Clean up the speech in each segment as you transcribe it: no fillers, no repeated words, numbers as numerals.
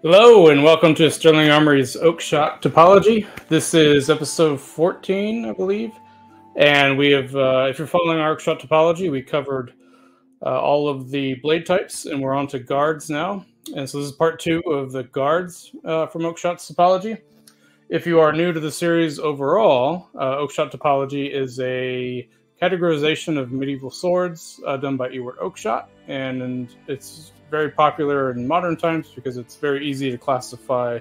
Hello and welcome to Sterling Armory's Oakeshott Typology. This is episode 14, I believe. And we have, if you're following our Oakeshott Typology, we covered all of the blade types and we're on to guards now. And so this is part 2 of the guards from Oakeshott's Typology. If you are new to the series overall, Oakeshott Typology is a categorization of medieval swords done by Oakeshott, and it's very popular in modern times because it's very easy to classify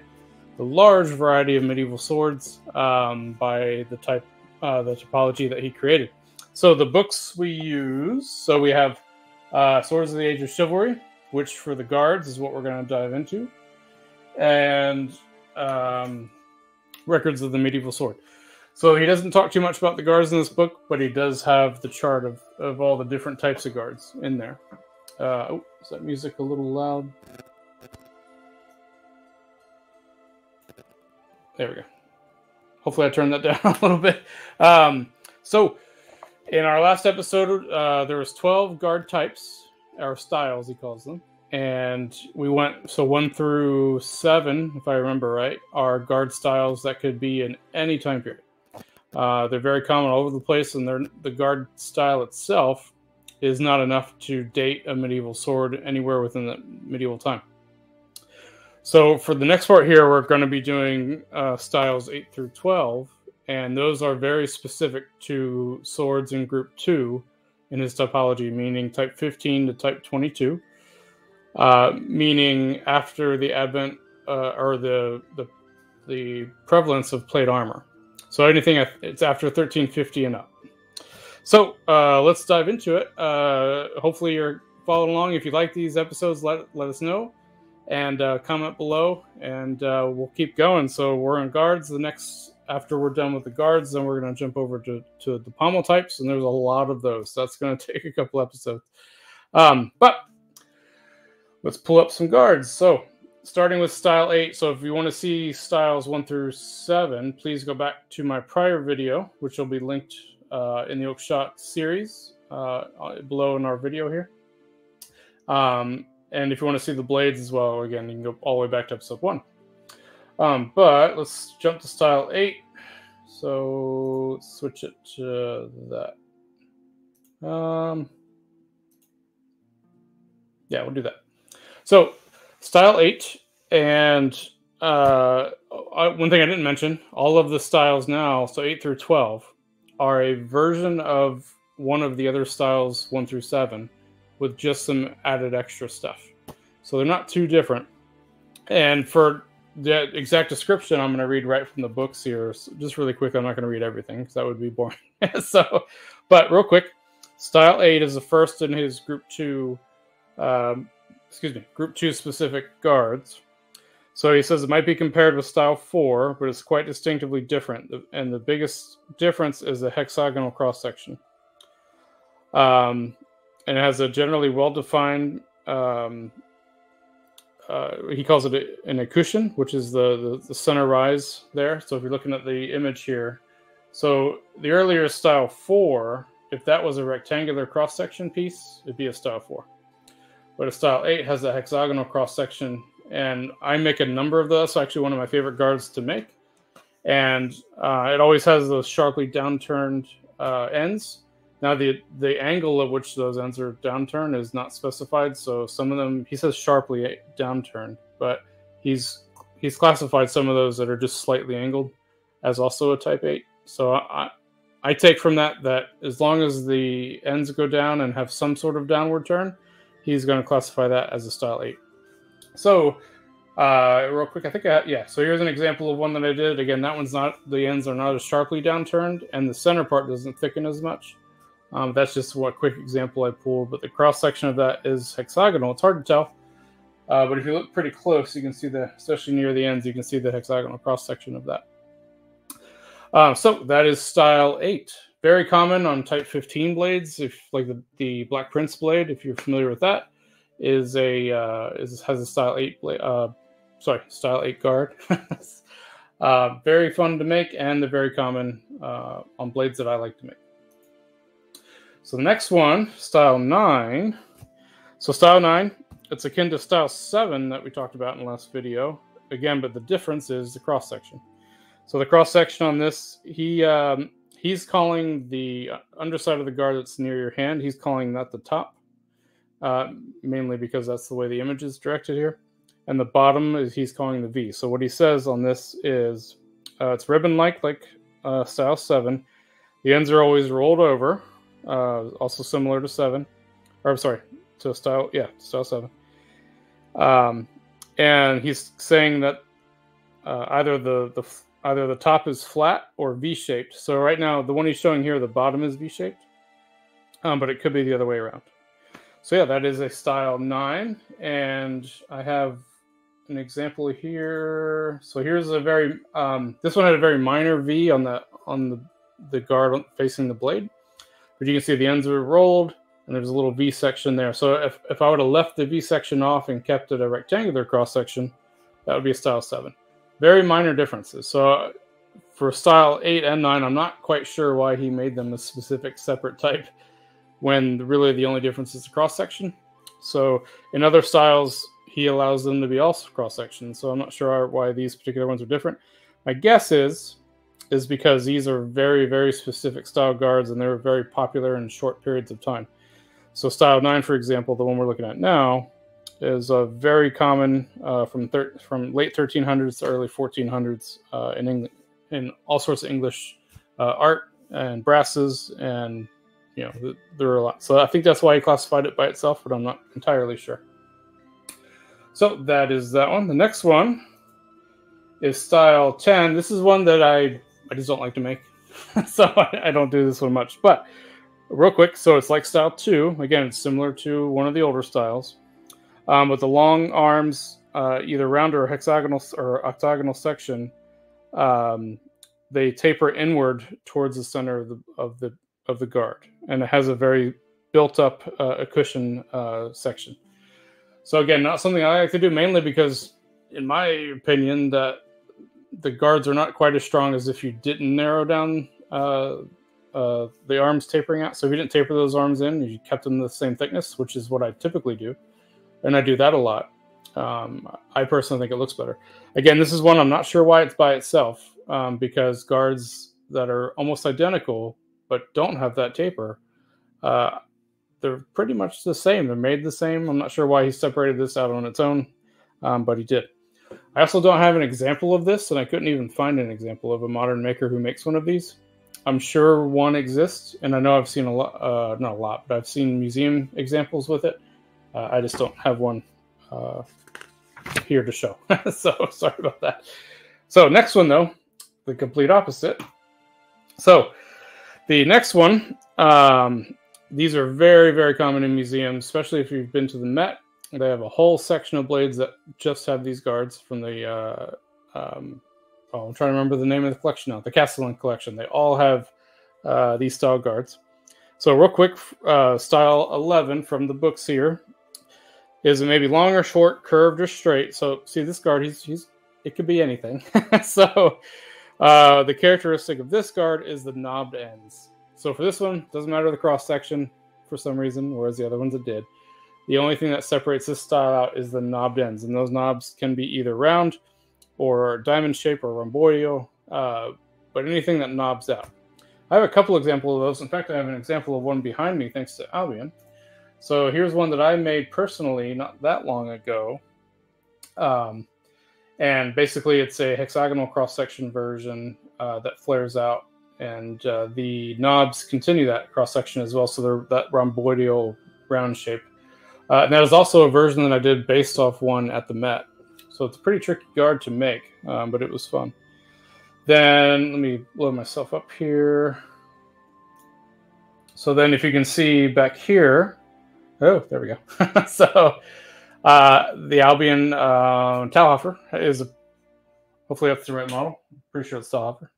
the large variety of medieval swords by the typology that he created. So the books we use, so we have Swords of the Age of Chivalry, which for the guards is what we're going to dive into, and Records of the Medieval Sword. So he doesn't talk too much about the guards in this book, but he does have the chart of all the different types of guards in there. Oh, is that music a little loud? There we go. Hopefully I turned that down a little bit. So in our last episode, there was 12 guard types, or styles he calls them. And we went, so 1 through 7, if I remember right, are guard styles that could be in any time period. They're very common all over the place, and the guard style itself is not enough to date a medieval sword anywhere within the medieval time. So for the next part here, we're going to be doing styles 8 through 12, and those are very specific to swords in group 2 in his typology, meaning type 15 to type 22, meaning after the advent or the prevalence of plate armor. So anything, it's after 1350 and up. So let's dive into it. Hopefully you're following along. If you like these episodes, let us know. And comment below, and we'll keep going. So we're on guards. After we're done with the guards, then we're going to jump over to the pommel types, and there's a lot of those. So that's going to take a couple episodes. But let's pull up some guards. So starting with style 8. So if you want to see styles 1 through 7, please go back to my prior video, which will be linked in the Oakeshott series below in our video here. And if you want to see the blades as well, again, you can go all the way back to episode 1. But let's jump to style 8. So let's switch it to that. Yeah, we'll do that. So style 8, and one thing I didn't mention, all of the styles now, so 8 through 12, are a version of one of the other styles 1 through 7 with just some added extra stuff. So they're not too different. And for the exact description, I'm going to read right from the books here. So just really quick, I'm not going to read everything because that would be boring. But real quick, style 8 is the first in his group 2 specific guards. So he says it might be compared with style 4, but it's quite distinctively different. And the biggest difference is the hexagonal cross-section. And it has a generally well-defined, he calls it an accushion, which is the center rise there. So if you're looking at the image here, so the earlier style 4, if that was a rectangular cross-section piece, it'd be a style 4. But a style 8 has a hexagonal cross-section, and I make a number of those. It's actually one of my favorite guards to make. And it always has those sharply downturned ends. Now, the angle of which those ends are downturned is not specified. So some of them, he says sharply downturned, but he's classified some of those that are just slightly angled as also a type 8. So I take from that as long as the ends go down and have some sort of downward turn, he's going to classify that as a style 8. So, real quick, I think, so here's an example of one that I did. Again, that one's the ends are not as sharply downturned, and the center part doesn't thicken as much. That's just what quick example I pulled, but the cross-section of that is hexagonal. It's hard to tell, but if you look pretty close, you can see especially near the ends, you can see the hexagonal cross-section of that. So that is style 8. Very common on type 15 blades, if like the Black Prince blade, if you're familiar with that, has a style 8 blade. Style 8 guard. Very fun to make, and they're very common on blades that I like to make. So the next one, style 9. So style 9 it's akin to style 7 that we talked about in the last video. Again, but the difference is the cross section. So the cross section on this, he's calling the underside of the guard that's near your hand, he's calling that the top, mainly because that's the way the image is directed here. And the bottom is he's calling the V. So what he says on this is it's ribbon-like, like style 7. The ends are always rolled over, also similar to 7. Or I'm sorry, to style, yeah, style 7. And he's saying that either the top is flat or V-shaped. So right now, the one he's showing here, the bottom is V-shaped, but it could be the other way around. So yeah, that is a style 9, and I have an example here. So here's a very this one had a very minor V on the guard facing the blade, but you can see the ends are rolled, and there's a little V section there. So if I would have left the V section off and kept it a rectangular cross section, that would be a style 7. Very minor differences. So for style 8 and 9, I'm not quite sure why he made them a specific separate type when really the only difference is the cross section. So in other styles, he allows them to be also cross section. So I'm not sure why these particular ones are different. My guess is because these are very, very specific style guards, and they're very popular in short periods of time. So style 9, for example, the one we're looking at now, is very common from late 1300s to early 1400s in all sorts of English art and brasses, and there are a lot. So I think that's why he classified it by itself, but I'm not entirely sure. So that is that one. The next one is style 10. This is one that I just don't like to make, so I don't do this one much. But real quick, so it's like style 2. Again, it's similar to one of the older styles. With the long arms, either round or hexagonal or octagonal section, they taper inward towards the center of the guard, and it has a very built-up cushion section. So again, not something I like to do, mainly because, in my opinion, that the guards are not quite as strong as if you didn't narrow down the arms tapering out. So if you didn't taper those arms in, you kept them the same thickness, which is what I typically do. And I do that a lot. I personally think it looks better. Again, this is one I'm not sure why it's by itself, because guards that are almost identical but don't have that taper, they're pretty much the same. They're made the same. I'm not sure why he separated this out on its own, but he did. I also don't have an example of this, and I couldn't even find an example of a modern maker who makes one of these. I'm sure one exists, and I know I've seen a lot, not a lot, but I've seen museum examples with it. I just don't have one here to show. So sorry about that. So next one, though, the complete opposite. So the next one, these are very, very common in museums, especially if you've been to the Met. They have a whole section of blades that just have these guards from the, I'm trying to remember the name of the collection now, the Castellan collection. They all have these style guards. So real quick, style 11 from the books here is it maybe long or short, curved or straight. So see this guard, it could be anything. So the characteristic of this guard is the knobbed ends. So for this one, doesn't matter the cross section for some reason, whereas the other ones it did. The only thing that separates this style out is the knobbed ends, and those knobs can be either round or diamond shape or rhomboidal, but anything that knobs out. I have a couple examples of those. In fact, I have an example of one behind me thanks to Albion. So here's one that I made personally not that long ago. And basically it's a hexagonal cross-section version that flares out, and the knobs continue that cross-section as well, so they're that rhomboidal round shape. And that is also a version that I did based off one at the Met. So it's a pretty tricky guard to make, but it was fun. Then let me blow myself up here. So then if you can see back here, oh, there we go. So the Albion Talhofer is, hopefully that's the right model. I'm pretty sure it's Talhofer.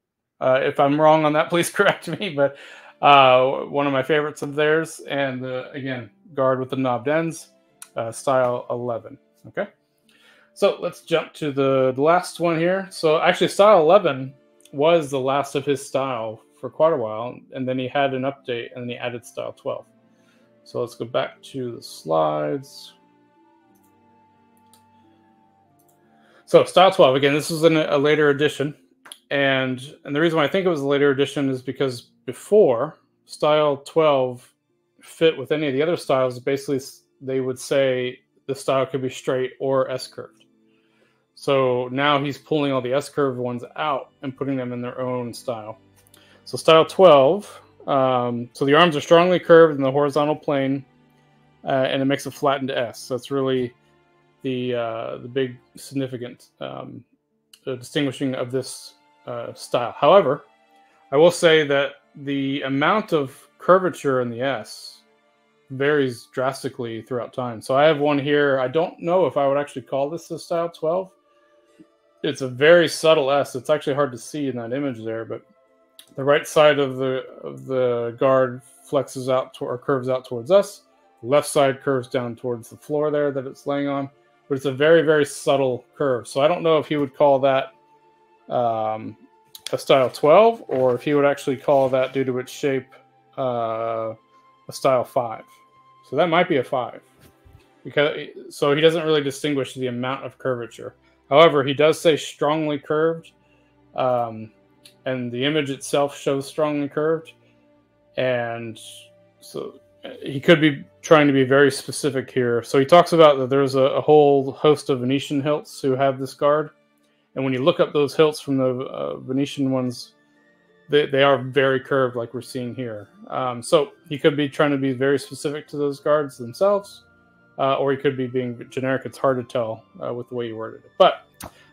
If I'm wrong on that, please correct me, but one of my favorites of theirs. And again, guard with the knobbed ends, style 11. Okay. So let's jump to the last one here. So actually style 11 was the last of his style for quite a while, and then he had an update, and then he added style 12. So let's go back to the slides. So style 12, again, this was in a later edition. And the reason why I think it was a later edition is because before, style 12 fit with any of the other styles. Basically, they would say the style could be straight or S-curved. So now he's pulling all the S-curved ones out and putting them in their own style. So style 12, so the arms are strongly curved in the horizontal plane, and it makes it flat into S. So that's really the big significant distinguishing of this style. However, I will say that the amount of curvature in the S varies drastically throughout time. So I have one here. I don't know if I would actually call this the style 12. It's a very subtle S. It's actually hard to see in that image there, but the right side of the guard flexes out or curves out towards us. The left side curves down towards the floor there that it's laying on, but it's a very, very subtle curve. So I don't know if he would call that a style 12, or if he would actually call that, due to its shape, a style 5. So that might be a 5. So he doesn't really distinguish the amount of curvature. However, he does say strongly curved, and the image itself shows strongly curved. And so he could be trying to be very specific here. So he talks about that there's a whole host of Venetian hilts who have this guard. And when you look up those hilts from the Venetian ones, they are very curved like we're seeing here. So he could be trying to be very specific to those guards themselves, or he could be being generic. It's hard to tell with the way you worded it. But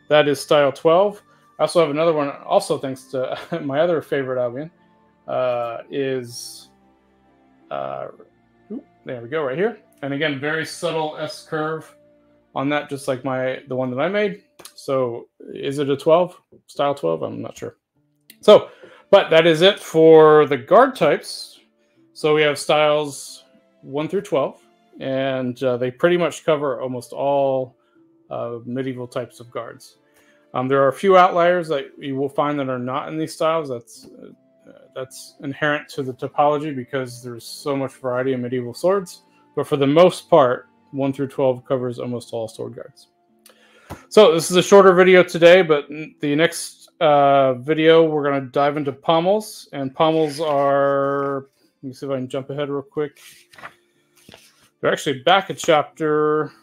that is style 12. I also have another one, also thanks to my other favorite Albion, is... there we go, right here. And again, very subtle S curve on that, just like the one that I made. So is it a 12? Style 12? I'm not sure. So, but that is it for the guard types. So we have styles 1 through 12, and they pretty much cover almost all medieval types of guards. There are a few outliers that you will find that are not in these styles. That's inherent to the typology because there's so much variety in medieval swords. But for the most part, 1 through 12 covers almost all sword guards. So this is a shorter video today, but the next video we're going to dive into pommels. And pommels are, let me see if I can jump ahead real quick. They're actually back a chapter.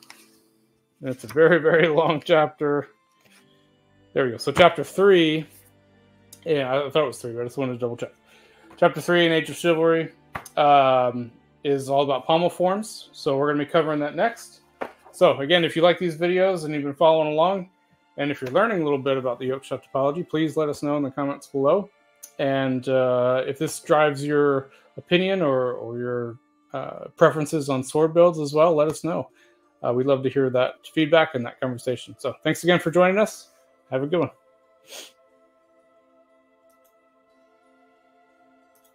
And it's a very, very long chapter. There we go. So chapter 3. Yeah, I thought it was 3, but I just wanted to double check. Chapter 3 in Age of Chivalry is all about pommel forms. So we're going to be covering that next. So again, if you like these videos and you've been following along, and if you're learning a little bit about the Oakeshott Typology, please let us know in the comments below. And if this drives your opinion or your preferences on sword builds as well, let us know. We'd love to hear that feedback and that conversation. So thanks again for joining us. Have a good one.